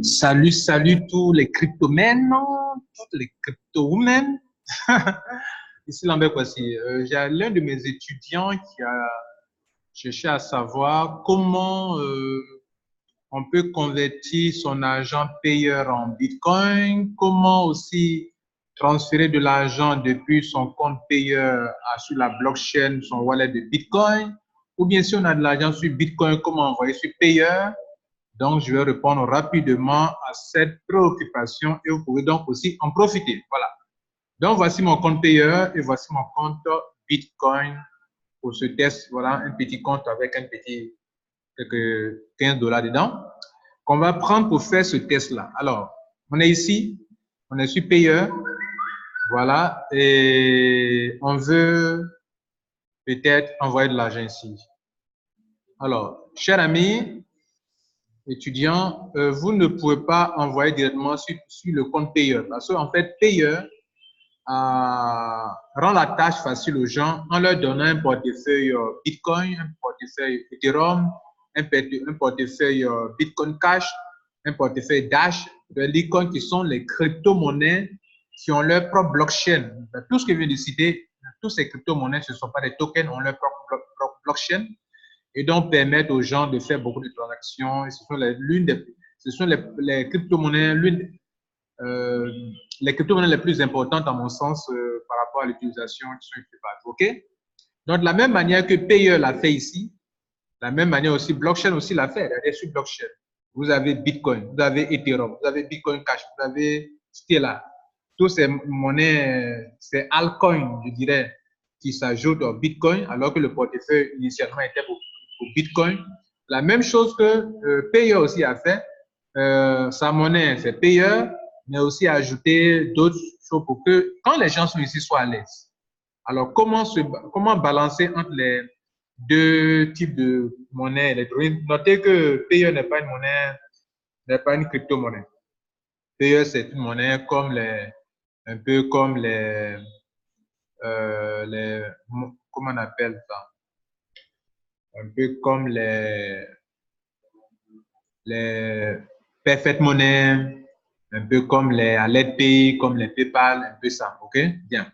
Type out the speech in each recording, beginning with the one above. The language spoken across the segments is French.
Salut tous les cryptomènes, toutes les crypto-women. Ici Lambert Kwasi. J'ai l'un de mes étudiants qui a cherché à savoir comment on peut convertir son argent payeur en Bitcoin, comment aussi transférer de l'argent depuis son compte payeur sur la blockchain, son wallet de Bitcoin, ou bien si on a de l'argent sur Bitcoin, comment envoyer sur payeur. Donc, je vais répondre rapidement à cette préoccupation et vous pouvez donc aussi en profiter. Voilà. Donc, voici mon compte payeur et voici mon compte Bitcoin pour ce test. Voilà, un petit compte avec un petit quelques $15 dedans qu'on va prendre pour faire ce test-là. Alors, on est ici, on est sur payeur. Voilà, et on veut peut-être envoyer de l'argent ici. Alors, cher ami, étudiant, vous ne pouvez pas envoyer directement sur le compte payeur parce qu'en fait, payeur rend la tâche facile aux gens en leur donnant un portefeuille Bitcoin, un portefeuille Ethereum, un portefeuille Bitcoin Cash, un portefeuille Dash, des Bitcoin qui sont les crypto-monnaies qui ont leur propre blockchain. Tout ce que je viens de citer, tous ces crypto-monnaies, ce ne sont pas des tokens, ont leur propre blockchain et donc permettent aux gens de faire beaucoup de transactions. Et ce sont les crypto-monnaies, les crypto-monnaies les plus importantes à mon sens par rapport à l'utilisation qui sont utilisées partout. OK? Donc, de la même manière que Payer l'a fait ici, de la même manière aussi, Blockchain aussi l'a fait. Regardez sur Blockchain. Vous avez Bitcoin, vous avez Ethereum, vous avez Bitcoin Cash, vous avez Stellar. Tous ces monnaies, ces altcoins, je dirais, qui s'ajoutent au Bitcoin, alors que le portefeuille initialement était pour Bitcoin. La même chose que Payer aussi a fait. Sa monnaie, c'est Payer, mais aussi ajouter d'autres choses pour que, quand les gens sont ici, soient à l'aise. Alors, comment balancer entre les deux types de monnaies électroniques? Notez que Payer n'est pas une monnaie, n'est pas une crypto-monnaie. Payer, c'est une monnaie comme un peu comme comment on appelle ça? Un peu comme les Perfect Money, un peu comme les Aled Pay, comme les PayPal, un peu ça, ok? Bien.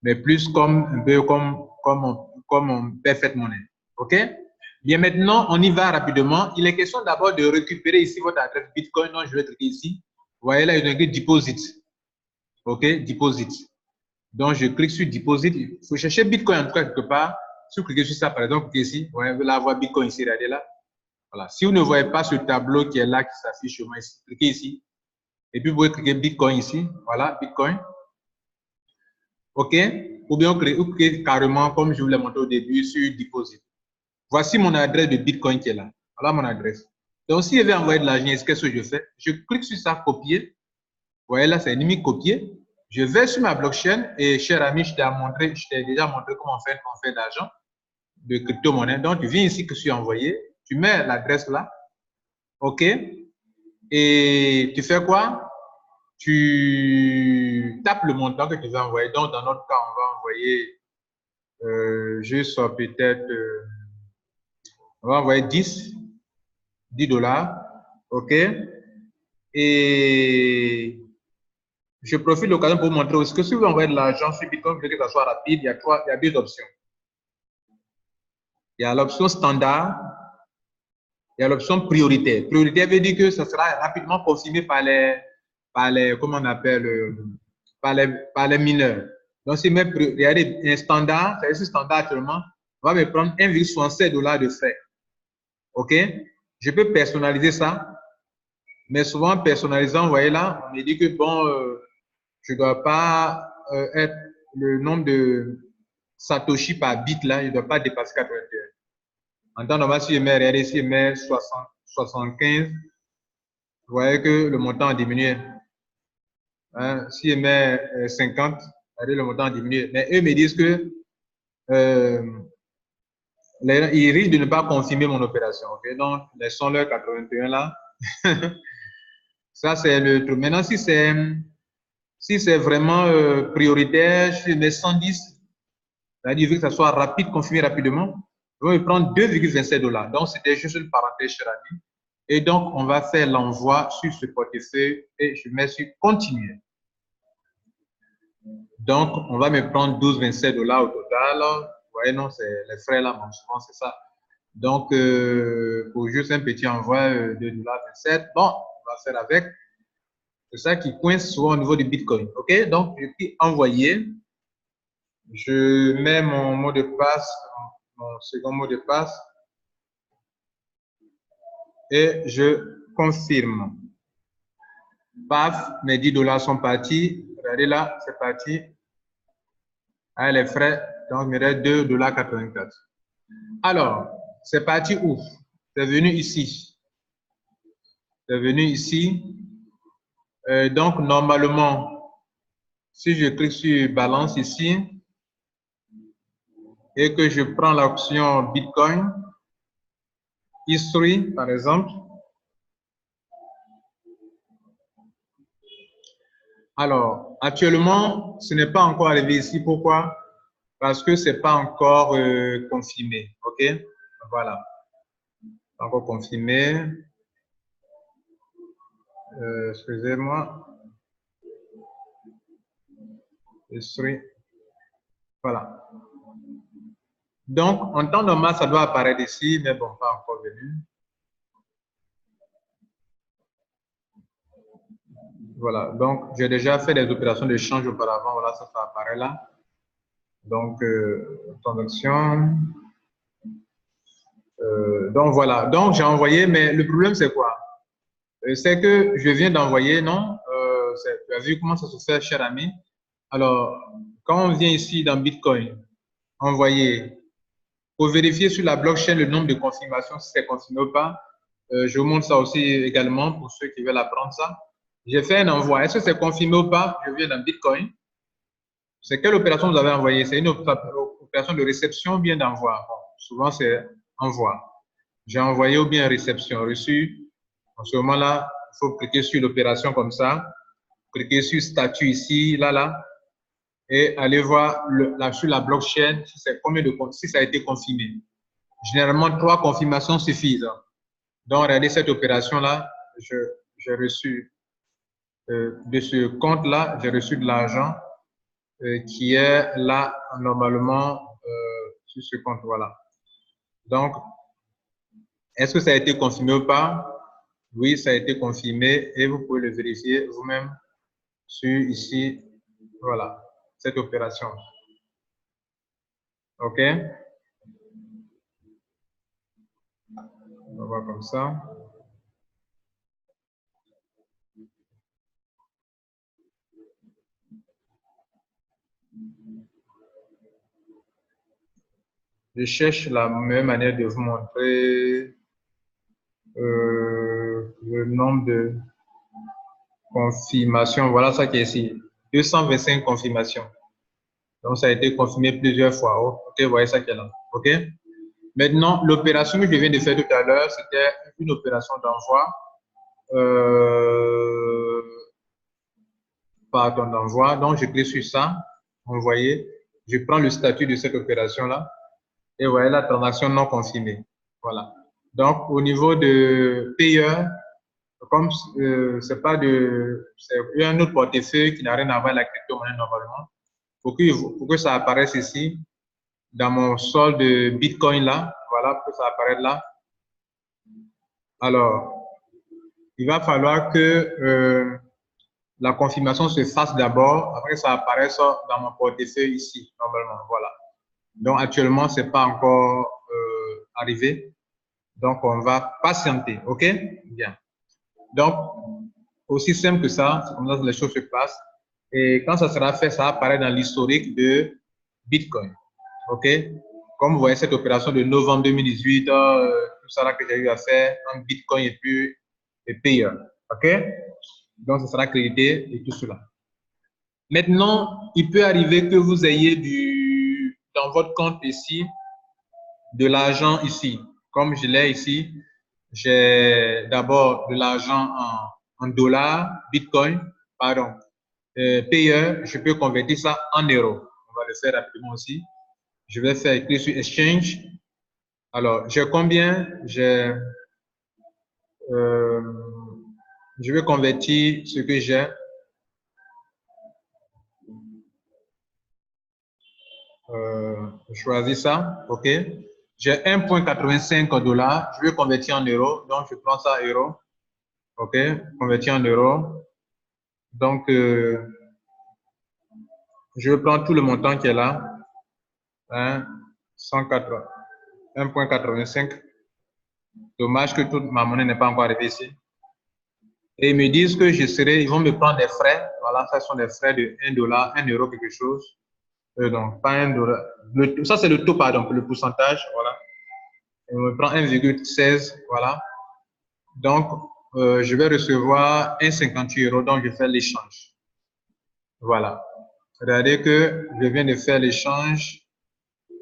Mais plus un peu comme un Perfect Money, ok? Bien, maintenant, on y va rapidement. Il est question d'abord de récupérer ici votre adresse Bitcoin. Donc, je vais cliquer ici. Vous voyez là, il y a écrit Deposit. Ok? Deposit. Donc, je clique sur Deposit. Il faut chercher Bitcoin en tout cas quelque part. Si vous cliquez sur ça, par exemple, cliquez ici. Vous voyez, là, voir Bitcoin ici, regardez là. Voilà. Si vous ne voyez pas ce tableau qui est là, qui s'affiche au moins ici, cliquez ici. Et puis, vous pouvez cliquer Bitcoin ici. Voilà, Bitcoin. OK? Ou bien vous cliquez carrément, comme je vous l'ai montré au début, sur Deposit. Voici mon adresse de Bitcoin qui est là. Voilà mon adresse. Donc, si je vais envoyer de l'argent, qu'est-ce que je fais? Je clique sur ça, copier. Vous voyez là, c'est ennemi copier. Je vais sur ma blockchain et, cher ami, je t'ai déjà montré comment on fait d'argent de crypto-monnaie. Donc, tu viens ici que je suis envoyé. Tu mets l'adresse là. OK? Et tu fais quoi? Tu tapes le montant que tu veux envoyer. Donc, dans notre cas, on va envoyer juste peut-être, on va envoyer 10 $. OK? Et je profite de l'occasion pour vous montrer aussi que si vous envoyez de l'argent sur Bitcoin, vous voulez que ça soit rapide, il y a deux options. Il y a l'option standard, il y a l'option prioritaire. Prioritaire veut dire que ça sera rapidement confirmé par les comment on appelle, par les mineurs. Donc, si regardez, un standard, c'est standard actuellement, va me prendre 1,67 $ de frais. OK? Je peux personnaliser ça, mais souvent, personnalisant, vous voyez là, on me dit que bon, je ne dois pas être le nombre de Satoshi par bit là, il ne doit pas dépasser 81. En temps normal, si je mets, regardez, si je mets 75, vous voyez que le montant a diminué. Hein, si je mets 50, regardez, le montant a diminué. Mais eux me disent que ils risquent de ne pas confirmer mon opération. Okay? Donc, laissons-leur 81 là. Ça, c'est le truc. Maintenant, si c'est vraiment prioritaire, je mets 110, c'est-à-dire que ça soit rapide, confirmé rapidement, je vais prendre 2,27 $. Donc, c'était juste une parenthèse, cher ami. Et donc, on va faire l'envoi sur ce portefeuille et je mets sur continuer. Donc, on va me prendre 12,27 $ au total. Vous voyez, non, c'est les frais là, bon, souvent c'est ça. Donc, pour juste un petit envoi de 2,27 $, bon, on va faire avec. C'est ça qui coince souvent au niveau du Bitcoin. OK? Donc, je clique envoyer. Je mets mon mot de passe, mon second mot de passe. Et je confirme. Paf, mes 10 $ sont partis. Regardez là, c'est parti. Ah, les frais, donc il me reste 2,84 $. Alors, c'est parti où? C'est venu ici. C'est venu ici. Donc, normalement, si je clique sur balance ici et que je prends l'option Bitcoin, History, par exemple. Alors, actuellement, ce n'est pas encore arrivé ici. Pourquoi? Parce que ce n'est pas encore confirmé. OK? Voilà. Pas encore confirmé. Excusez-moi. Voilà. Donc, en temps normal, ça doit apparaître ici, mais bon, pas encore venu. Voilà. Donc, j'ai déjà fait des opérations de change auparavant. Voilà, ça apparaît là. Donc, transaction. Donc, voilà. Donc, j'ai envoyé, mais le problème, c'est quoi? C'est que je viens d'envoyer, non? Tu as vu comment ça se fait, cher ami? Alors, quand on vient ici dans Bitcoin, envoyer, pour vérifier sur la blockchain le nombre de confirmations, si c'est confirmé ou pas, je vous montre ça aussi également pour ceux qui veulent apprendre ça. J'ai fait un envoi. Est-ce que c'est confirmé ou pas? Je viens dans Bitcoin. C'est quelle opération vous avez envoyée? C'est une opération de réception ou bien d'envoi? Bon, souvent, c'est envoi. J'ai envoyé ou bien réception, reçu. En ce moment-là, il faut cliquer sur l'opération comme ça. Cliquez sur statut ici, là, et allez voir sur la blockchain si ça a été confirmé. Généralement, 3 confirmations suffisent. Donc, regardez cette opération-là. J'ai reçu de ce compte-là, j'ai reçu de l'argent qui est là normalement sur ce compte. Voilà. Donc, est-ce que ça a été confirmé ou pas? Oui, ça a été confirmé et vous pouvez le vérifier vous-même sur ici. Voilà, cette opération. OK? On va voir comme ça. Je cherche la meilleure manière de vous montrer le nombre de confirmations. Voilà ça qui est ici. 225 confirmations. Donc, ça a été confirmé plusieurs fois. OK, vous voyez ça qui est là. OK? Maintenant, l'opération que je viens de faire tout à l'heure, c'était une opération d'envoi. Pardon, d'envoi. Donc, je clique sur ça. Envoyer. Je prends le statut de cette opération-là. Et voyez la transaction non confirmée. Voilà. Donc, au niveau de payeur, comme c'est un autre portefeuille qui n'a rien à voir avec la crypto-monnaie normalement, pour que ça apparaisse ici, dans mon solde de Bitcoin là, voilà, pour que ça apparaisse là. Alors, il va falloir que la confirmation se fasse d'abord, après ça apparaisse dans mon portefeuille ici, normalement, voilà. Donc, actuellement, ce n'est pas encore arrivé. Donc, on va patienter, OK? Bien. Donc, aussi simple que ça, c'est comme ça que les choses se passent. Et quand ça sera fait, ça apparaît dans l'historique de Bitcoin, OK? Comme vous voyez cette opération de novembre 2018, tout ça là que j'ai eu à faire en Bitcoin et puis payer, OK? Donc, ça sera crédité et tout cela. Maintenant, il peut arriver que vous ayez dans votre compte ici, de l'argent ici. Comme je l'ai ici, j'ai d'abord de l'argent en dollars, Bitcoin, pardon, payeur, je peux convertir ça en euros. On va le faire rapidement aussi. Je vais faire clic sur Exchange. Alors, j'ai combien? J'ai Je vais convertir ce que j'ai. Je choisis ça, ok. J'ai 1,85 $. Je vais convertir en euros, donc je prends ça en euros, ok. Convertir en euros. Donc, je prends tout le montant qui est là. 1,85. Dommage que toute ma monnaie n'est pas encore arrivée ici. Et ils me disent que ils vont me prendre des frais. Voilà, ça sont des frais de 1 $, 1 euro quelque chose. Donc, pas 1 $. Ça, c'est le taux, pardon, le pourcentage. Voilà. On me prend 1,16. Voilà. Donc, je vais recevoir 1,58 €. Donc, je fais l'échange. Voilà. Regardez que je viens de faire l'échange.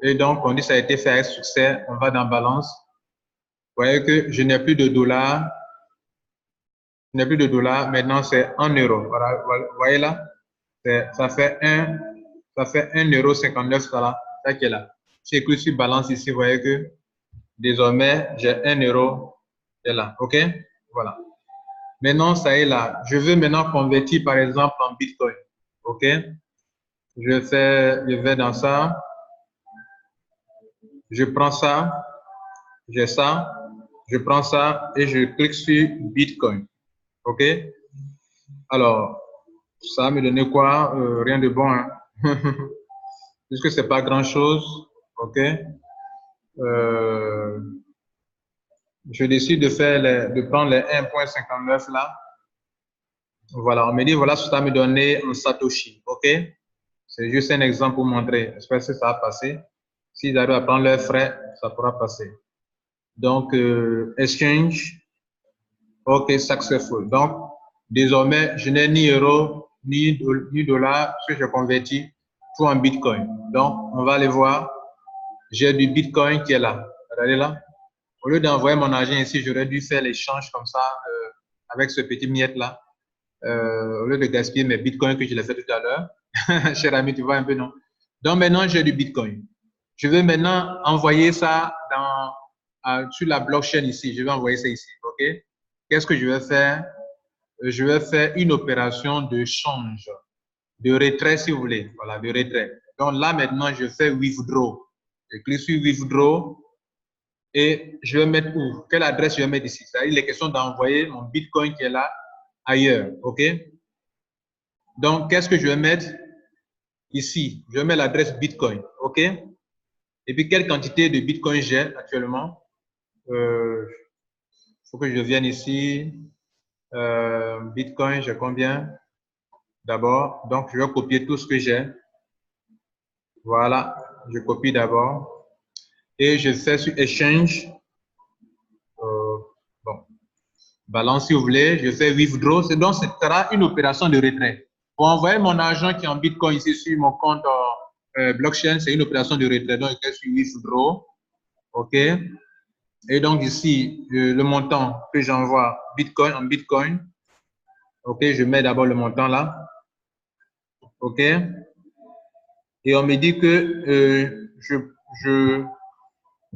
Et donc, on dit que ça a été fait avec succès. On va dans balance. Vous voyez que je n'ai plus de dollars. Je n'ai plus de dollars. Maintenant, c'est en euros. Voilà. Vous voyez là? Ça fait 1,59 €. Ça qui est là. J'ai écrit sur balance ici. Vous voyez que désormais, j'ai 1 € qui est là. OK? Voilà. Maintenant, ça est là. Je veux maintenant convertir, par exemple, en Bitcoin. OK? Je vais dans ça. Je prends ça. J'ai ça. Je prends ça et je clique sur Bitcoin. OK? Alors, ça va me donner quoi? Rien de bon, hein? Puisque c'est pas grand-chose. OK? Je décide de prendre les 1,59 là. Voilà, on me dit, voilà ce que ça va me donner en Satoshi. OK? C'est juste un exemple pour montrer. J'espère que ça va passer. S'ils arrivent à prendre leurs frais, ça pourra passer. Donc, exchange. OK, successful. Donc, désormais, je n'ai ni euro, ni dollar, parce que je convertis tout en Bitcoin. Donc, on va aller voir. J'ai du Bitcoin qui est là. Regardez là. Au lieu d'envoyer mon argent ici, j'aurais dû faire l'échange comme ça, avec ce petit miette là. Au lieu de gaspiller mes bitcoins que je l'ai fait tout à l'heure. Cher ami, tu vois un peu, non? Donc maintenant, j'ai du bitcoin. Je vais maintenant envoyer ça sur la blockchain ici. Je vais envoyer ça ici, OK? Qu'est-ce que je vais faire? Je vais faire une opération de change, de retrait si vous voulez. Voilà, de retrait. Donc là, maintenant, je fais withdraw. Je clique sur withdraw et je vais mettre où? Quelle adresse je vais mettre ici? C'est-à-dire, il est question d'envoyer mon bitcoin qui est là ailleurs, OK? Donc, qu'est-ce que je vais mettre ici? Je vais mettre l'adresse Bitcoin, OK? Et puis, quelle quantité de Bitcoin j'ai actuellement? Il faut que je vienne ici. Bitcoin, j'ai combien? D'abord, donc, je vais copier tout ce que j'ai. Voilà, je copie d'abord. Et je fais sur Exchange. Bon, balance si vous voulez. Je fais withdraw. Donc, ce sera une opération de retrait. Pour envoyer mon argent qui est en Bitcoin ici sur mon compte blockchain, c'est une opération de retrait. Donc, je suis withdraw. OK. Et donc, ici, le montant que j'envoie Bitcoin en Bitcoin. OK. Je mets d'abord le montant là. OK. Et on me dit que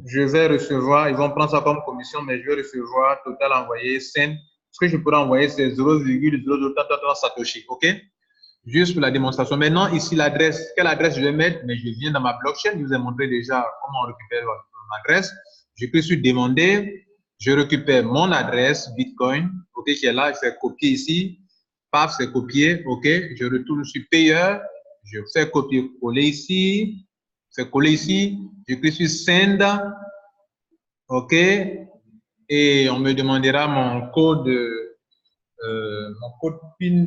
je vais recevoir, ils vont prendre ça comme commission, mais je vais recevoir total envoyé 5. Ce que je pourrais envoyer, c'est 0,00 Satoshi. OK. Juste pour la démonstration. Maintenant, ici, l'adresse, quelle adresse je vais mettre? Mais je viens dans ma blockchain. Je vous ai montré déjà comment on récupère mon adresse. Je clique sur demander. Je récupère mon adresse Bitcoin. OK, qui est là. Je fais copier ici. Paf, c'est copié. OK. Je retourne sur payeur. Je fais copier-coller ici. Je fais coller ici. Je clique sur send. OK. Et on me demandera mon code PIN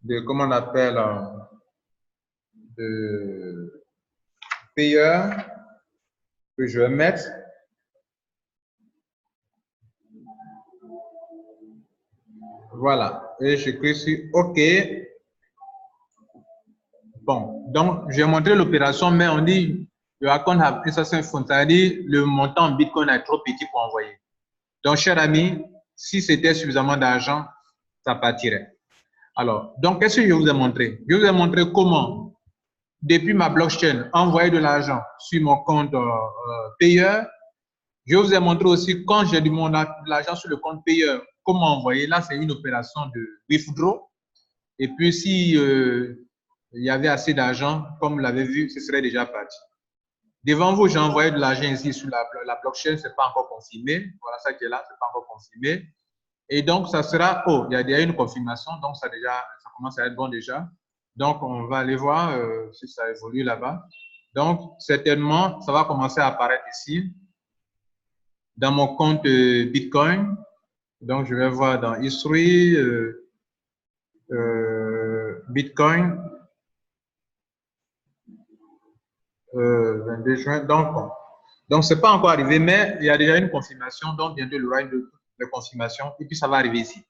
de comment on appelle, de payeur que je vais mettre. Voilà. Et je clique sur OK. Bon, donc, je vais montrer l'opération, mais on dit le account have insufficient funds, c'est-à-dire le montant en Bitcoin est trop petit pour envoyer. Donc, cher ami, si c'était suffisamment d'argent, ça partirait. Alors, donc, qu'est-ce que je vous ai montré? Je vous ai montré comment, depuis ma blockchain, envoyer de l'argent sur mon compte payeur. Je vous ai montré aussi quand j'ai de l'argent sur le compte payeur, comment envoyer. Là, c'est une opération de withdraw. Et puis, si il y avait assez d'argent, comme vous l'avez vu, ce serait déjà parti. Devant vous, j'ai envoyé de l'argent ici sur la blockchain, ce n'est pas encore confirmé. Voilà ça qui est là, ce n'est pas encore confirmé. Et donc, ça sera, oh, il y a déjà une confirmation, donc ça commence à être bon déjà. Donc, on va aller voir si ça évolue là-bas. Donc, certainement, ça va commencer à apparaître ici, dans mon compte Bitcoin. Donc, je vais voir dans History, Bitcoin, 22 juin. Donc, ce n'est pas encore arrivé, mais il y a déjà une confirmation. Donc, bientôt, il y aura une confirmation et puis ça va arriver ici.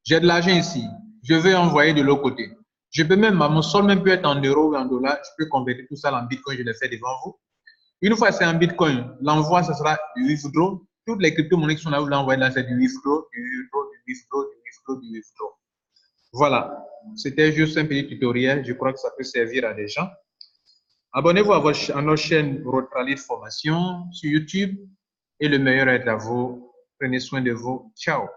J'ai de l'argent ici. Je vais envoyer de l'autre côté. Je peux même, mon solde même peut être en euros ou en dollars. Je peux convertir tout ça en Bitcoin. Je le fais devant vous. Une fois c'est en Bitcoin, l'envoi, ce sera du withdraw. Toutes les crypto-monnaies qui sont là, vous l'envoyez là, c'est du withdraw, du withdraw, du withdraw, du withdraw, du withdraw. Voilà. C'était juste un petit tutoriel. Je crois que ça peut servir à des gens. Abonnez-vous à notre chaîne Rotralis Formation sur YouTube. Et le meilleur est à vous. Prenez soin de vous. Ciao.